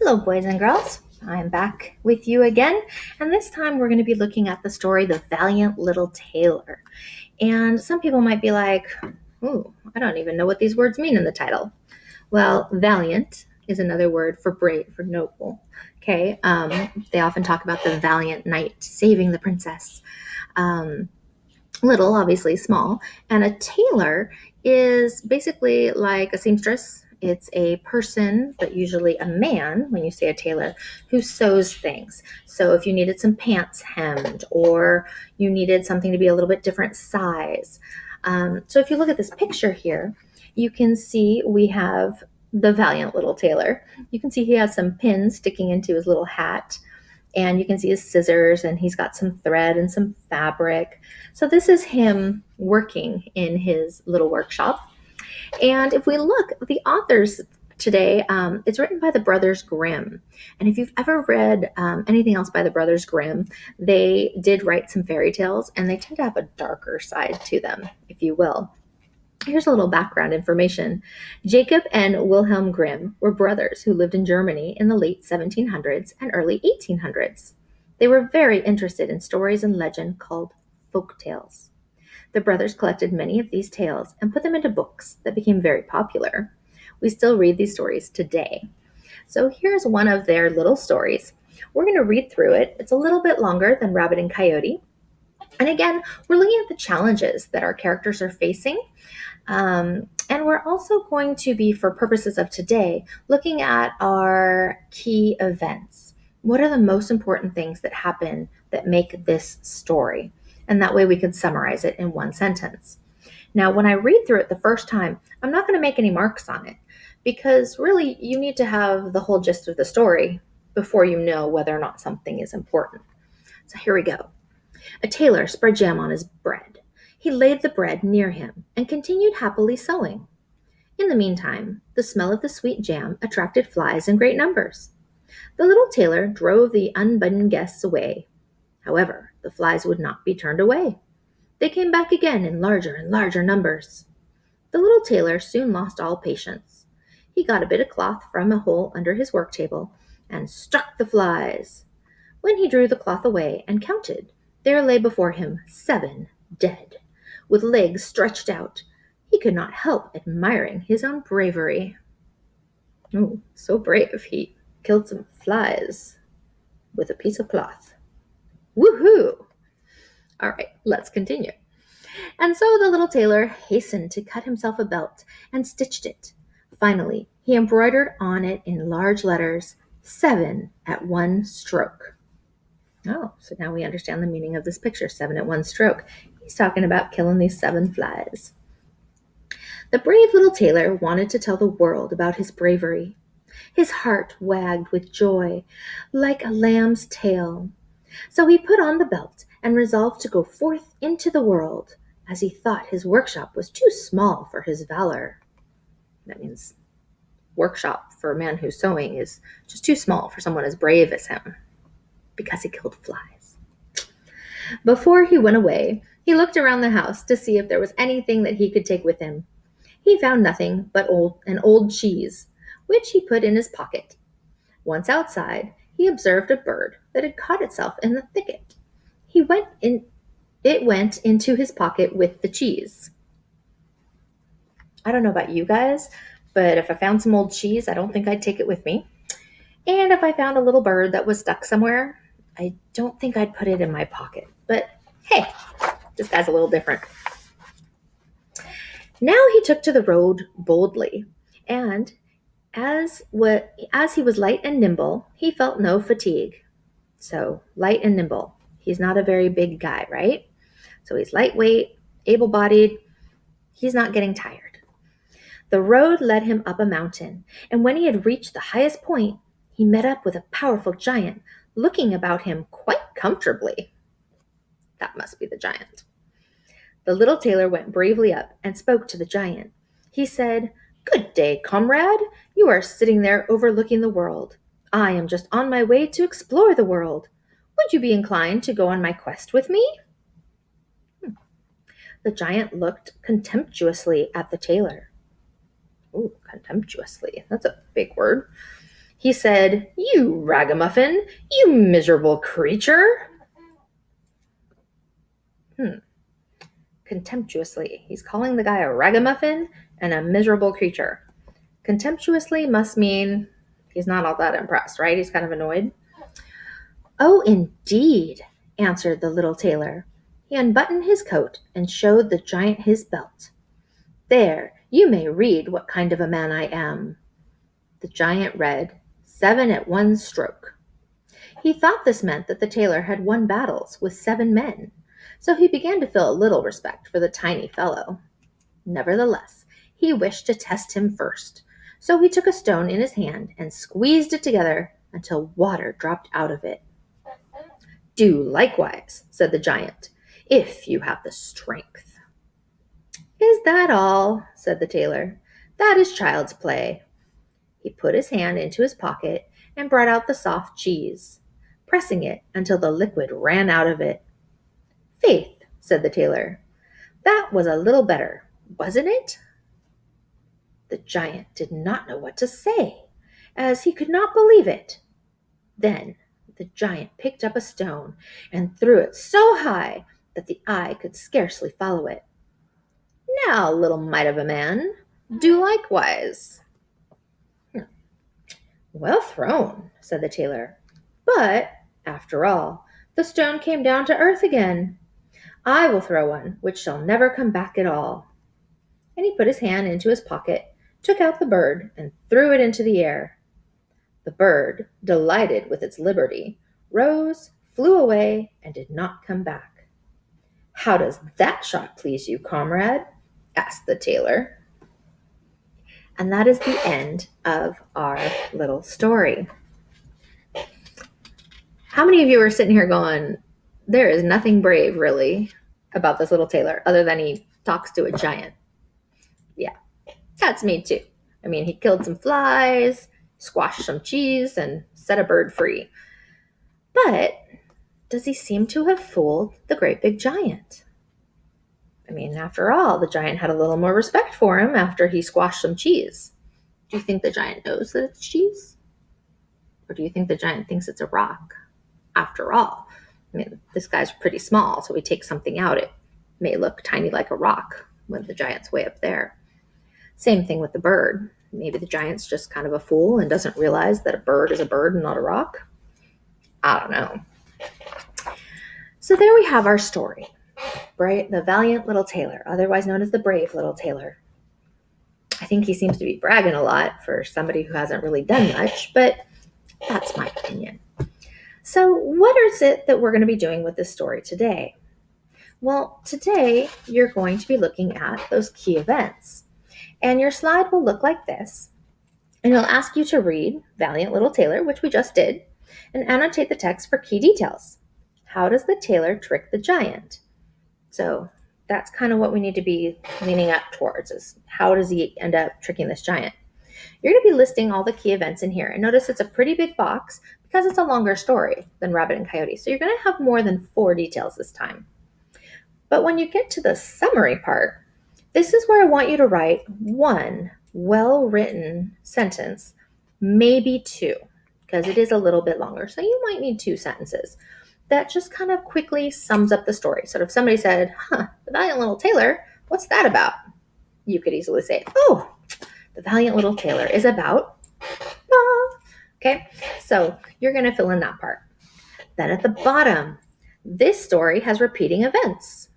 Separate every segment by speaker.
Speaker 1: Hello, boys and girls. I'm back with you again, and this time we're going to be looking at the story, The Valiant Little Tailor. And some people might be like, ooh, I don't even know what these words mean in the title. Well, valiant is another word for brave, for noble. Okay, they often talk about the valiant knight saving the princess. Little, obviously small, and a tailor is basically like a seamstress. It's a person, but usually a man, when you say a tailor, who sews things. So if you needed some pants hemmed or you needed something to be a little bit different size. So if you look at this picture here, you can see we have the valiant little tailor. You can see he has some pins sticking into his little hat, and you can see his scissors, and he's got some thread and some fabric. So this is him working in his little workshop. And if we look, the authors today, it's written by the Brothers Grimm. And if you've ever read anything else by the Brothers Grimm, they did write some fairy tales, and they tend to have a darker side to them, if you will. Here's a little background information. Jacob and Wilhelm Grimm were brothers who lived in Germany in the late 1700s and early 1800s. They were very interested in stories and legend called folk tales. The brothers collected many of these tales and put them into books that became very popular. We still read these stories today. So here's one of their little stories. We're going to read through it. It's a little bit longer than Rabbit and Coyote. And again, we're looking at the challenges that our characters are facing. And we're also going to be, for purposes of today, looking at our key events. What are the most important things that happen that make this story? And that way we can summarize it in one sentence. Now, when I read through it the first time, I'm not going to make any marks on it because really you need to have the whole gist of the story before you know whether or not something is important. So here we go. A tailor spread jam on his bread. He laid the bread near him and continued happily sewing. In the meantime, the smell of the sweet jam attracted flies in great numbers. The little tailor drove the unbidden guests away. However, the flies would not be turned away. They came back again in larger and larger numbers. The little tailor soon lost all patience. He got a bit of cloth from a hole under his work table and struck the flies. When he drew the cloth away and counted, there lay before him 7 dead, with legs stretched out. He could not help admiring his own bravery. Oh, so brave, he killed some flies with a piece of cloth. Woohoo! All right, let's continue. And so the little tailor hastened to cut himself a belt and stitched it. Finally, he embroidered on it in large letters, 7 at one stroke. Oh, so now we understand the meaning of this picture, 7 at one stroke. He's talking about killing these 7 flies. The brave little tailor wanted to tell the world about his bravery. His heart wagged with joy, like a lamb's tail. So he put on the belt and resolved to go forth into the world, as he thought his workshop was too small for his valor. That means workshop for a man who's sewing is just too small for someone as brave as him, because he killed flies. Before he went away, he looked around the house to see if there was anything that he could take with him. He found nothing but an old cheese, which he put in his pocket. Once outside, he observed a bird that had caught itself in the thicket. It went into his pocket with the cheese. I don't know about you guys, but if I found some old cheese, I don't think I'd take it with me. And if I found a little bird that was stuck somewhere, I don't think I'd put it in my pocket. But hey, this guy's a little different. Now he took to the road boldly, and as he was light and nimble, he felt no fatigue. So, light and nimble. He's not a very big guy, right? So he's lightweight, able-bodied. He's not getting tired. The road led him up a mountain, and when he had reached the highest point, he met up with a powerful giant, looking about him quite comfortably. That must be the giant. The little tailor went bravely up and spoke to the giant. He said, "Good day, comrade. You are sitting there overlooking the world. I am just on my way to explore the world. Would you be inclined to go on my quest with me?" The giant looked contemptuously at the tailor. Ooh, contemptuously. That's a big word. He said, "You ragamuffin, you miserable creature." Contemptuously. He's calling the guy a ragamuffin and a miserable creature. Contemptuously must mean he's not all that impressed, right? He's kind of annoyed. "Oh, indeed," answered the little tailor. He unbuttoned his coat and showed the giant his belt. "There, you may read what kind of a man I am." The giant read, "7 at one stroke." He thought this meant that the tailor had won battles with 7 men, so he began to feel a little respect for the tiny fellow. Nevertheless, he wished to test him first, so he took a stone in his hand and squeezed it together until water dropped out of it. "Do likewise," said the giant, "if you have the strength." "Is that all?" said the tailor. "That is child's play." He put his hand into his pocket and brought out the soft cheese, pressing it until the liquid ran out of it. "Faith," said the tailor, "that was a little better, wasn't it?" The giant did not know what to say, as he could not believe it. Then the giant picked up a stone and threw it so high that the eye could scarcely follow it. "Now, little mite of a man, do likewise." "Well thrown," said the tailor. "But, after all, the stone came down to earth again. I will throw one which shall never come back at all." And he put his hand into his pocket, took out the bird, and threw it into the air. The bird, delighted with its liberty, rose, flew away, and did not come back. "How does that shot please you, comrade?" asked the tailor. And that is the end of our little story. How many of you are sitting here going, there is nothing brave, really, about this little tailor, other than he talks to a giant? Yeah, that's me too. I mean, he killed some flies, squashed some cheese, and set a bird free. But does he seem to have fooled the great big giant? I mean, after all, the giant had a little more respect for him after he squashed some cheese. Do you think the giant knows that it's cheese? Or do you think the giant thinks it's a rock? After all, I mean, this guy's pretty small, so he takes something out. It may look tiny like a rock when the giant's way up there. Same thing with the bird. Maybe the giant's just kind of a fool and doesn't realize that a bird is a bird and not a rock. I don't know. So there we have our story. The valiant little tailor, otherwise known as the brave little tailor. I think he seems to be bragging a lot for somebody who hasn't really done much, but that's my opinion. So what is it that we're going to be doing with this story today? Well, today you're going to be looking at those key events. And your slide will look like this. And it'll ask you to read Valiant Little Tailor, which we just did, and annotate the text for key details. How does the tailor trick the giant? So that's kind of what we need to be leaning up towards, is how does he end up tricking this giant? You're going to be listing all the key events in here. And notice it's a pretty big box because it's a longer story than Rabbit and Coyote. So you're going to have more than 4 details this time. But when you get to the summary part, this is where I want you to write 1 well-written sentence, maybe 2, because it is a little bit longer. So you might need 2 sentences that just kind of quickly sums up the story. So if somebody said, the Valiant Little Tailor, what's that about? You could easily say, oh, the Valiant Little Tailor is about, okay? So you're going to fill in that part. Then at the bottom, this story has repeating events.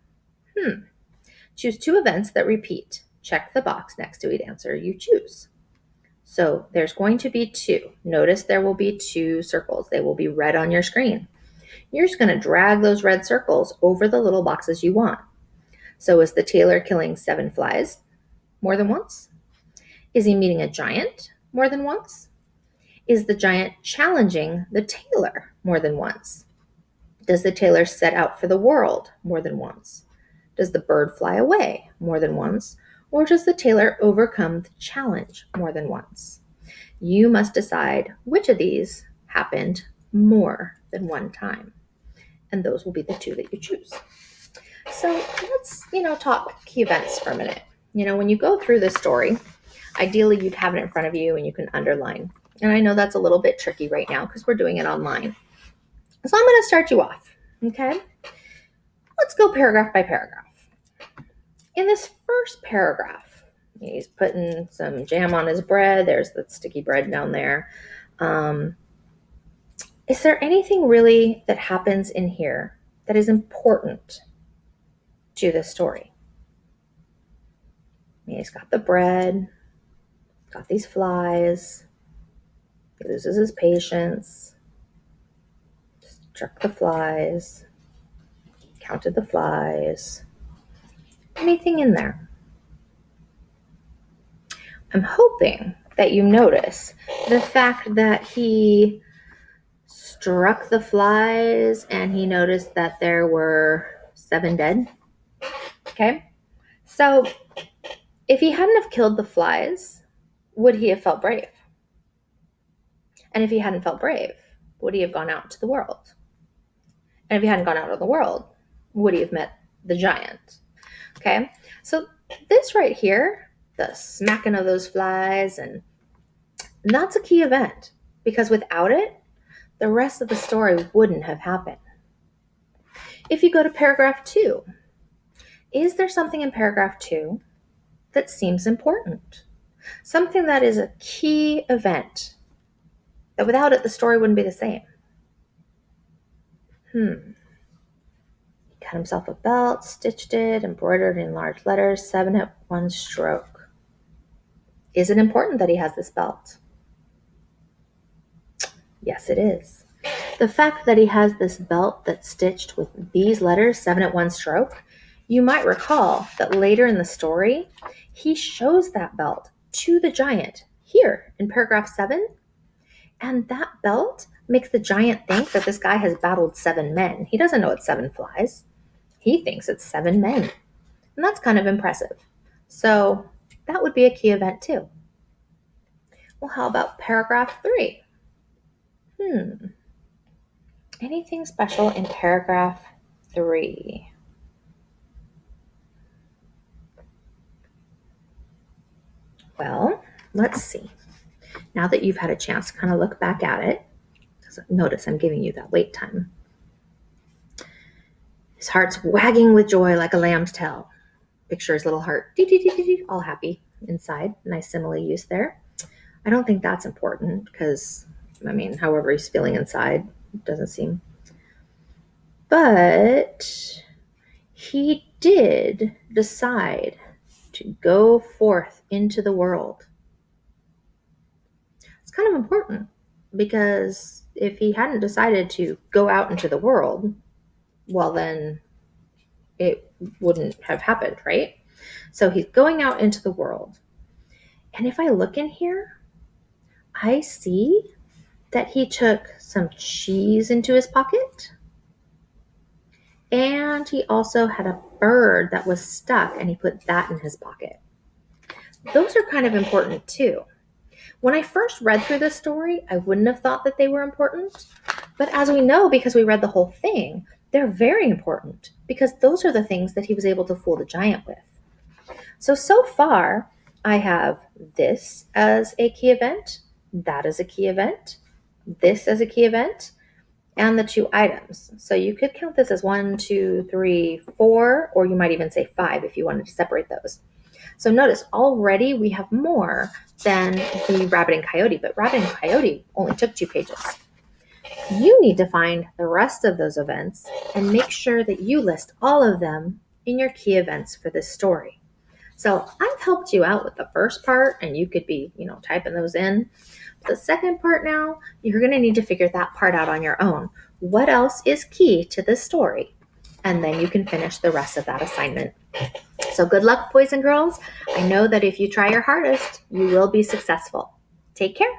Speaker 1: Choose 2 events that repeat. Check the box next to each answer you choose. So there's going to be 2. Notice there will be 2 circles. They will be red on your screen. You're just going to drag those red circles over the little boxes you want. So is the tailor killing 7 flies more than once? Is he meeting a giant more than once? Is the giant challenging the tailor more than once? Does the tailor set out for the world more than once? Does the bird fly away more than once? Or does the tailor overcome the challenge more than once? You must decide which of these happened more than one time. And those will be the 2 that you choose. So let's, talk key events for a minute. When you go through this story, ideally you'd have it in front of you and you can underline And I know that's a little bit tricky right now because we're doing it online. So I'm going to start you off, okay? Let's go paragraph by paragraph. In this first paragraph, he's putting some jam on his bread. There's that sticky bread down there. Is there anything really that happens in here that is important to the story? He's got the bread, got these flies. He loses his patience, struck the flies, counted the flies. Anything in there? I'm hoping that you notice the fact that he struck the flies and he noticed that there were 7 dead. Okay? So if he hadn't have killed the flies, would he have felt brave? And if he hadn't felt brave, would he have gone out into the world? And if he hadn't gone out in the world, would he have met the giant? Okay? So this right here, the smacking of those flies, and that's a key event because without it, the rest of the story wouldn't have happened. If you go to paragraph 2, is there something in paragraph 2 that seems important? Something that is a key event that without it, the story wouldn't be the same. He cut himself a belt, stitched it, embroidered in large letters, 7 at one stroke. Is it important that he has this belt? Yes, it is. The fact that he has this belt that's stitched with these letters, 7 at one stroke, you might recall that later in the story, he shows that belt to the giant here in paragraph 7. And that belt makes the giant think that this guy has battled 7 men. He doesn't know it's 7 flies. He thinks it's 7 men. And that's kind of impressive. So that would be a key event too. Well, how about paragraph 3? Anything special in paragraph 3? Well, let's see. Now that you've had a chance to kind of look back at it, notice I'm giving you that wait time. His heart's wagging with joy like a lamb's tail. Picture his little heart, all happy inside. Nice simile use there. I don't think that's important because, however he's feeling inside, it doesn't seem. But he did decide to go forth into the world. It's kind of important because if he hadn't decided to go out into the world, well, then it wouldn't have happened, right? So he's going out into the world. And if I look in here, I see that he took some cheese into his pocket. And he also had a bird that was stuck, and he put that in his pocket. Those are kind of important too. When I first read through this story, I wouldn't have thought that they were important. But as we know, because we read the whole thing, they're very important because those are the things that he was able to fool the giant with. So far, I have this as a key event, that as a key event, this as a key event, and the 2 items. So you could count this as 1, 2, 3, 4, or you might even say 5 if you wanted to separate those. So notice already we have more than the rabbit and coyote, but rabbit and coyote only took 2 pages. You need to find the rest of those events and make sure that you list all of them in your key events for this story. So I've helped you out with the first part, and you could be, typing those in. The second part now, you're going to need to figure that part out on your own. What else is key to this story? And then you can finish the rest of that assignment. So good luck, boys and girls. I know that if you try your hardest, you will be successful. Take care.